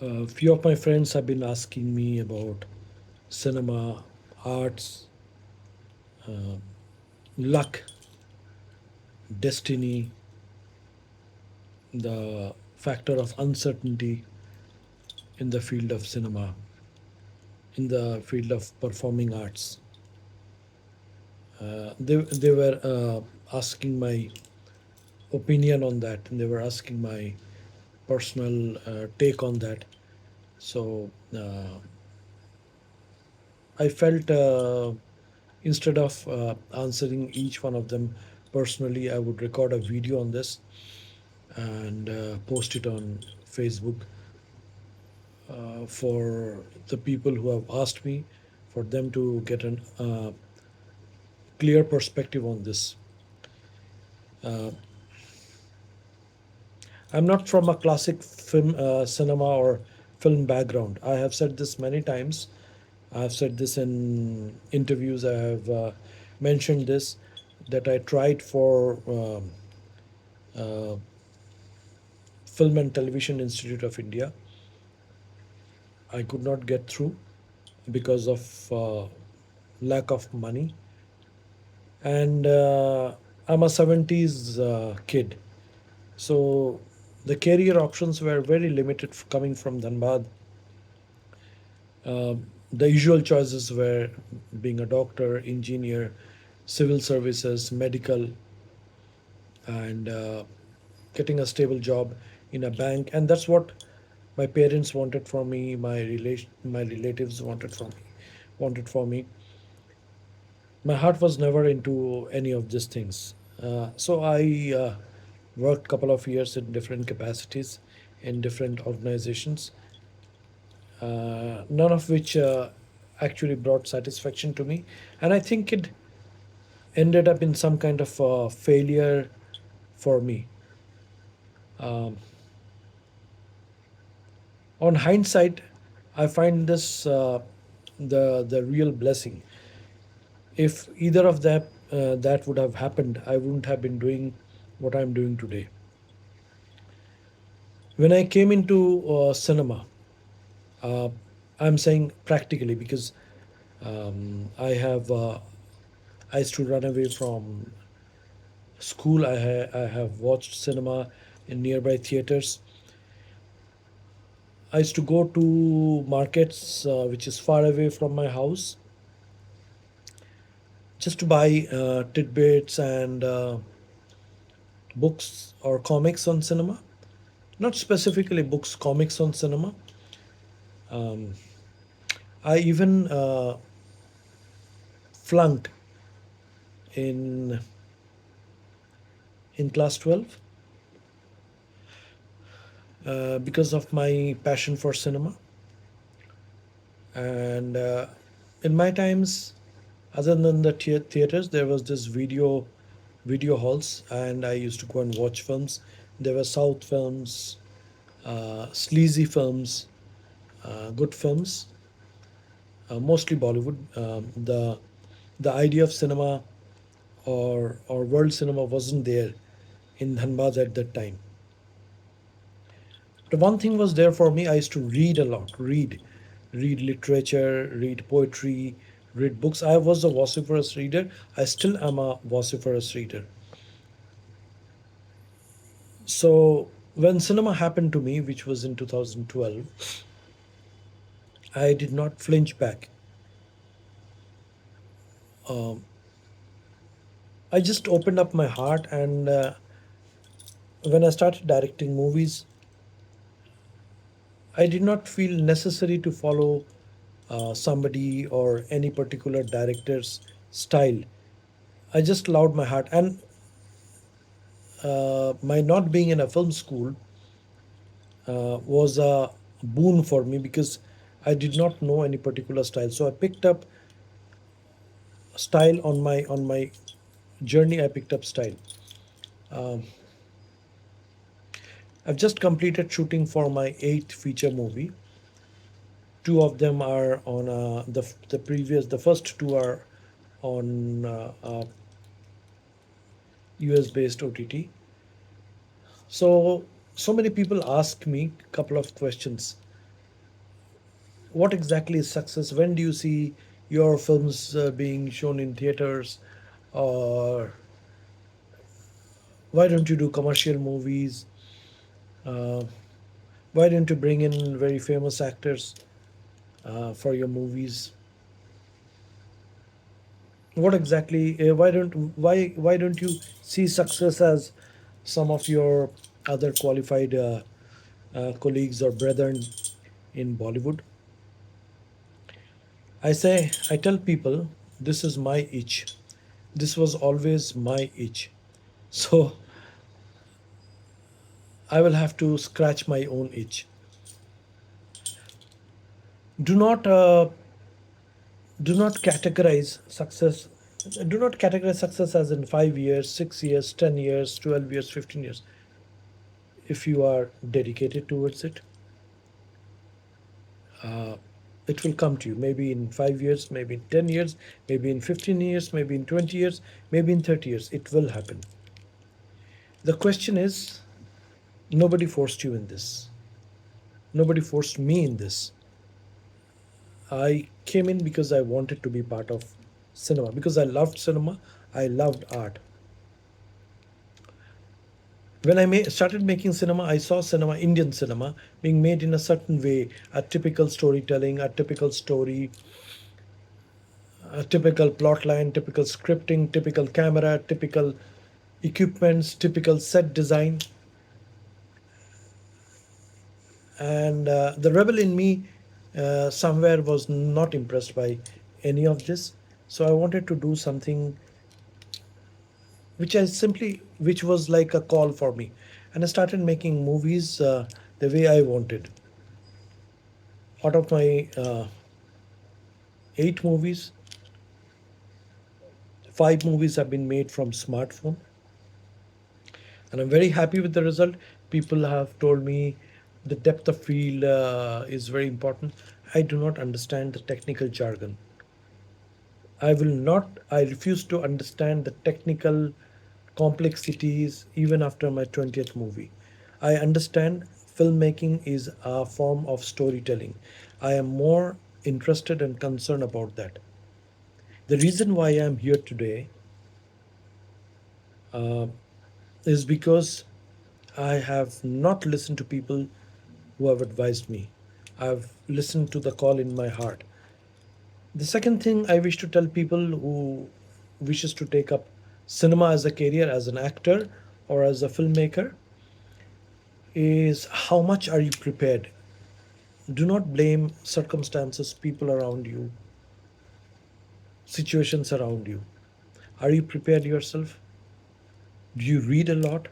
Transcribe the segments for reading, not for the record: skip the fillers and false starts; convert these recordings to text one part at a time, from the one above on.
A few of my friends have been asking me about cinema, arts, luck, destiny, the factor of uncertainty in the field of cinema, in the field of performing arts. They were asking my opinion on that, and they were asking my personal take on that. So I felt instead of answering each one of them personally, I would record a video on this and post it on Facebook for the people who have asked me, for them to get an clear perspective on this. I'm not from a classic film, cinema or film background. I have said this many times. I have said this in interviews. I have mentioned this, that I tried for Film and Television Institute of India. I could not get through because of lack of money, and I'm a 70s kid, so the career options were very limited coming from Dhanbad. The usual choices were being a doctor, engineer, civil services, medical, and getting a stable job in a bank. And that's what my parents wanted for me. My relatives wanted for me. My heart was never into any of these things. So I worked couple of years in different capacities in different organizations, none of which actually brought satisfaction to me. And I think it ended up in some kind of failure for me. Um, on hindsight, I find this the real blessing. If either of that would have happened, I wouldn't have been doing what I'm doing today. When I came into cinema, uh, I'm saying practically because I used to run away from school. I have watched cinema in nearby theaters. I used to go to markets which is far away from my house just to buy tidbits and books or comics on cinema. Not specifically books, comics on cinema. I even flunked in class 12 because of my passion for cinema. And in my times, other than the theaters, there was this video halls, and I used to go and watch films. There were South films, sleazy films, good films, mostly Bollywood. The idea of cinema or world cinema wasn't there in Dhanbad at that time. The one thing was there for me. I used to read a lot, read literature, read poetry, read books. I was a vociferous reader. I still am a vociferous reader. So when cinema happened to me, which was in 2012, I did not flinch back. I just opened up my heart, and when I started directing movies, I did not feel necessary to follow somebody or any particular director's style. I just allowed my heart, and my not being in a film school was a boon for me because I did not know any particular style. So I picked up style on my journey. I picked up style. I've just completed shooting for my eighth feature movie. Two of them are on the first two are on US based OTT. So many people ask me a couple of questions. What exactly is success? When do you see your films being shown in theaters? Or why don't you do commercial movies? Uh, why don't you bring in very famous actors for your movies? What exactly? Why don't you see success as some of your other qualified colleagues or brethren in Bollywood? I tell people this is my itch. This was always my itch. So I will have to scratch my own itch. Do not do not categorize success. Do not categorize success as in 5 years, 6 years, 10 years, 12 years, 15 years. If you are dedicated towards it, uh, it will come to you. Maybe in 5 years, maybe in 10 years, maybe in 15 years, maybe in 20 years, maybe in 30 years. It will happen. The question is, nobody forced you in this. Nobody forced me in this. I came in because I wanted to be part of cinema, because I loved cinema, I loved art. When started making cinema, I saw cinema, Indian cinema, being made in a certain way, a typical storytelling, a typical story, a typical plot line, typical scripting, typical camera, typical equipments, typical set design. And the rebel in me somewhere was not impressed by any of this. So I wanted to do something which was like a call for me. And I started making movies the way I wanted. Out of my 8 movies, 5 movies have been made from smartphone, and I'm very happy with the result. People have told me the depth of field is very important. I do not understand the technical jargon. I refuse to understand the technical complexities even after my 20th movie. I understand filmmaking is a form of storytelling. I am more interested and concerned about that. The reason why I am here today uh, is because I have not listened to people who have advised me. I've listened to the call in my heart. The second thing I wish to tell people who wishes to take up cinema as a career, as an actor or as a filmmaker, is how much are you prepared? Do not blame circumstances, people around you, situations around you. Are you prepared yourself? Do you read a lot?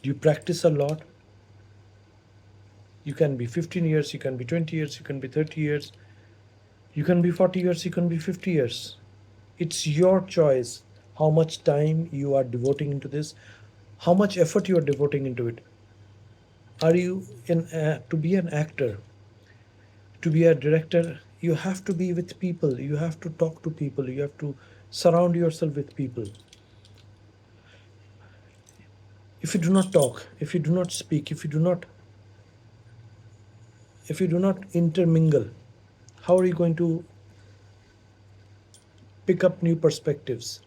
Do you practice a lot? You can be 15 years, you can be 20 years, you can be 30 years, you can be 40 years, you can be 50 years. It's your choice how much time you are devoting into this, how much effort you are devoting into it. Are you to be an actor, to be a director? You have to be with people, you have to talk to people, you have to surround yourself with people. If you do not talk, if you do not speak, if you do not intermingle, how are you going to pick up new perspectives?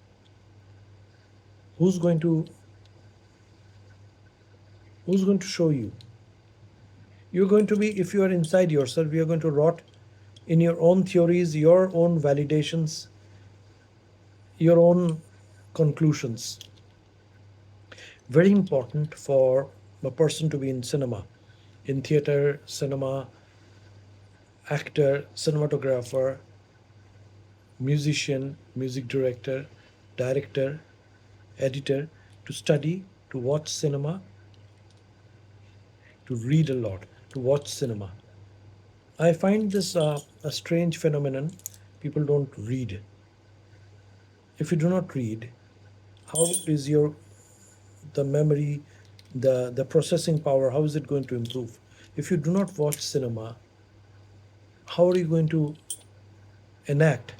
Who's going to who's going to show you? You're going to be, if you are inside yourself, you're going to rot in your own theories, your own validations, your own conclusions. Very important for a person to be in cinema, in theater, cinema, actor, cinematographer, musician, music director, director, editor, to study, to watch cinema, to read a lot, to watch cinema. I find this a strange phenomenon. People don't read. If you do not read, how is your the memory, the processing power, how is it going to improve? If you do not watch cinema, how are you going to enact?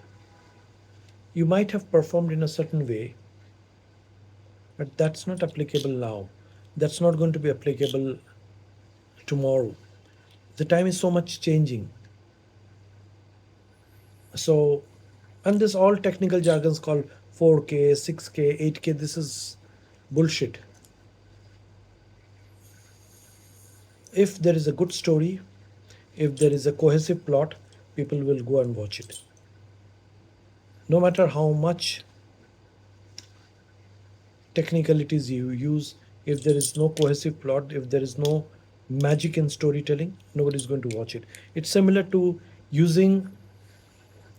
You might have performed in a certain way, but that's not applicable now. That's not going to be applicable tomorrow. The time is so much changing. So, and this all technical jargons called 4K, 6K, 8K. This is bullshit. If there is a good story, if there is a cohesive plot, people will go and watch it. No matter how much technicalities you use, if there is no cohesive plot, if there is no magic in storytelling, nobody is going to watch it. It's similar to using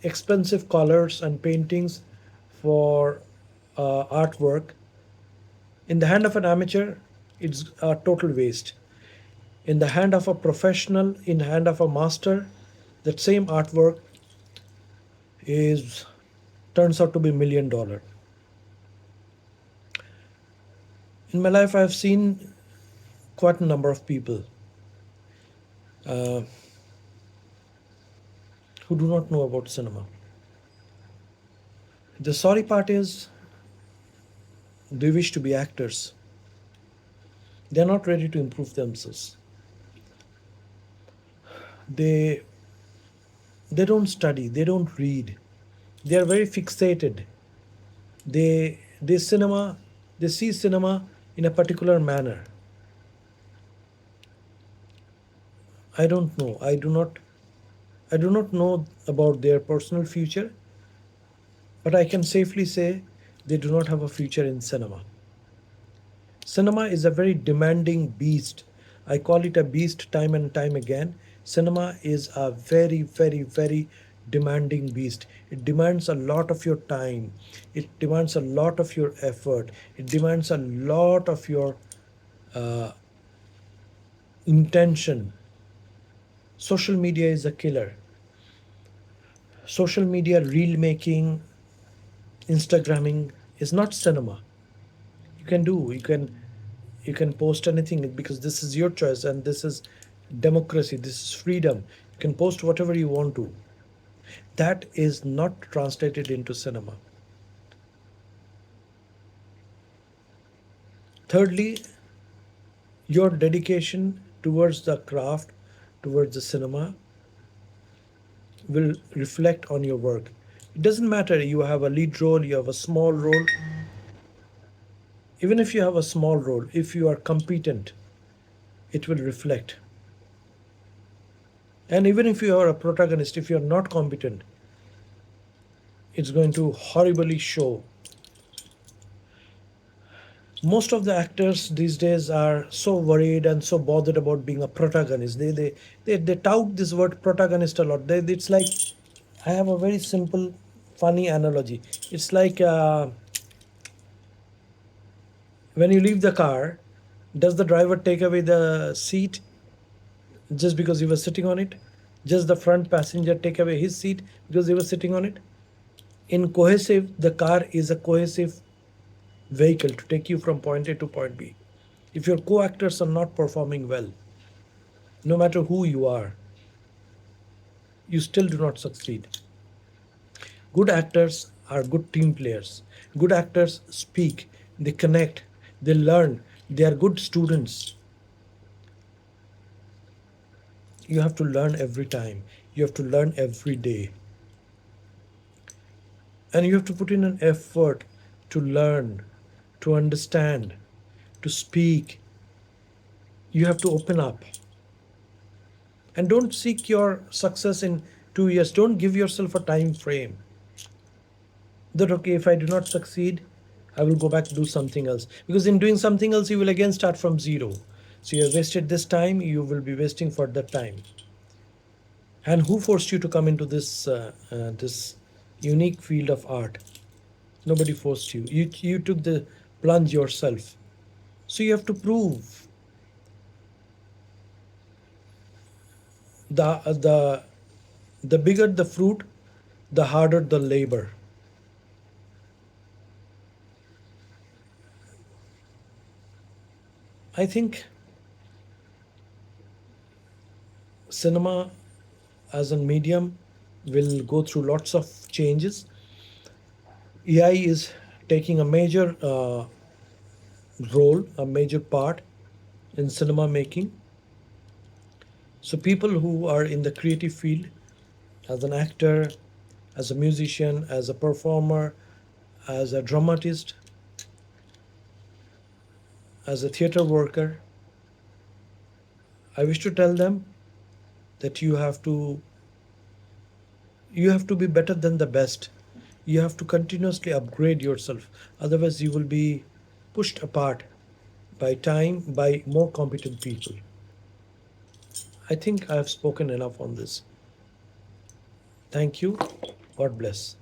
expensive colors and paintings for artwork. In the hand of an amateur, it's a total waste. In the hand of a professional, in the hand of a master, that same artwork is turns out to be $1 million. In my life, I have seen quite a number of people uh, who do not know about cinema. The sorry part is they wish to be actors. They are not ready to improve themselves. They they don't study. They don't read. They are very fixated. They cinema. They see cinema in a particular manner. I don't know. I do not know about their personal future, but I can safely say they do not have a future in cinema. Cinema is a very demanding beast. I call it a beast time and time again. Cinema is a very, very, very demanding beast. It demands a lot of your time. It demands a lot of your effort. It demands a lot of your uh, intention. Social media is a killer. Social media reel making, Instagramming is not cinema. You can do, you can post anything because this is your choice and this is democracy, this is freedom. You can post whatever you want to. That is not translated into cinema. Thirdly, your dedication towards the craft, towards the cinema, will reflect on your work. It doesn't matter you have a lead role, you have a small role. Even if you have a small role, if you are competent, it will reflect. And even if you are a protagonist, if you are not competent, it's going to horribly show. Most of the actors these days are so worried and so bothered about being a protagonist. They tout this word protagonist a lot. It's like, I have a very simple, funny analogy. It's like when you leave the car, does the driver take away the seat just because he was sitting on it? Just the front passenger take away his seat because he was sitting on it? In cohesive, the car is a cohesive vehicle to take you from point A to point B. If your co actors are not performing well, no matter who you are, you still do not succeed. Good actors are good team players. Good actors speak, they connect, they learn, they are good students. You have to learn every time, you have to learn every day, and you have to put in an effort to learn, to understand, to speak. You have to open up. And don't seek your success in 2 years. Don't give yourself a time frame that, okay, if I do not succeed, I will go back to do something else. Because in doing something else, you will again start from zero. So you have wasted this time, you will be wasting further time. And who forced you to come into this unique field of art? Nobody forced you. You took the plunge yourself. So you have to prove. The uh, the the bigger the fruit, the harder the labor. I think cinema as a medium will go through lots of changes. AI is taking a major role, a major part in cinema making. So people who are in the creative field, as an actor, as a musician, as a performer, as a dramatist, as a theater worker, I wish to tell them that you have to be better than the best. You have to continuously upgrade yourself. Otherwise, you will be pushed apart by time, by more competent people. I think I have spoken enough on this. Thank you. God bless.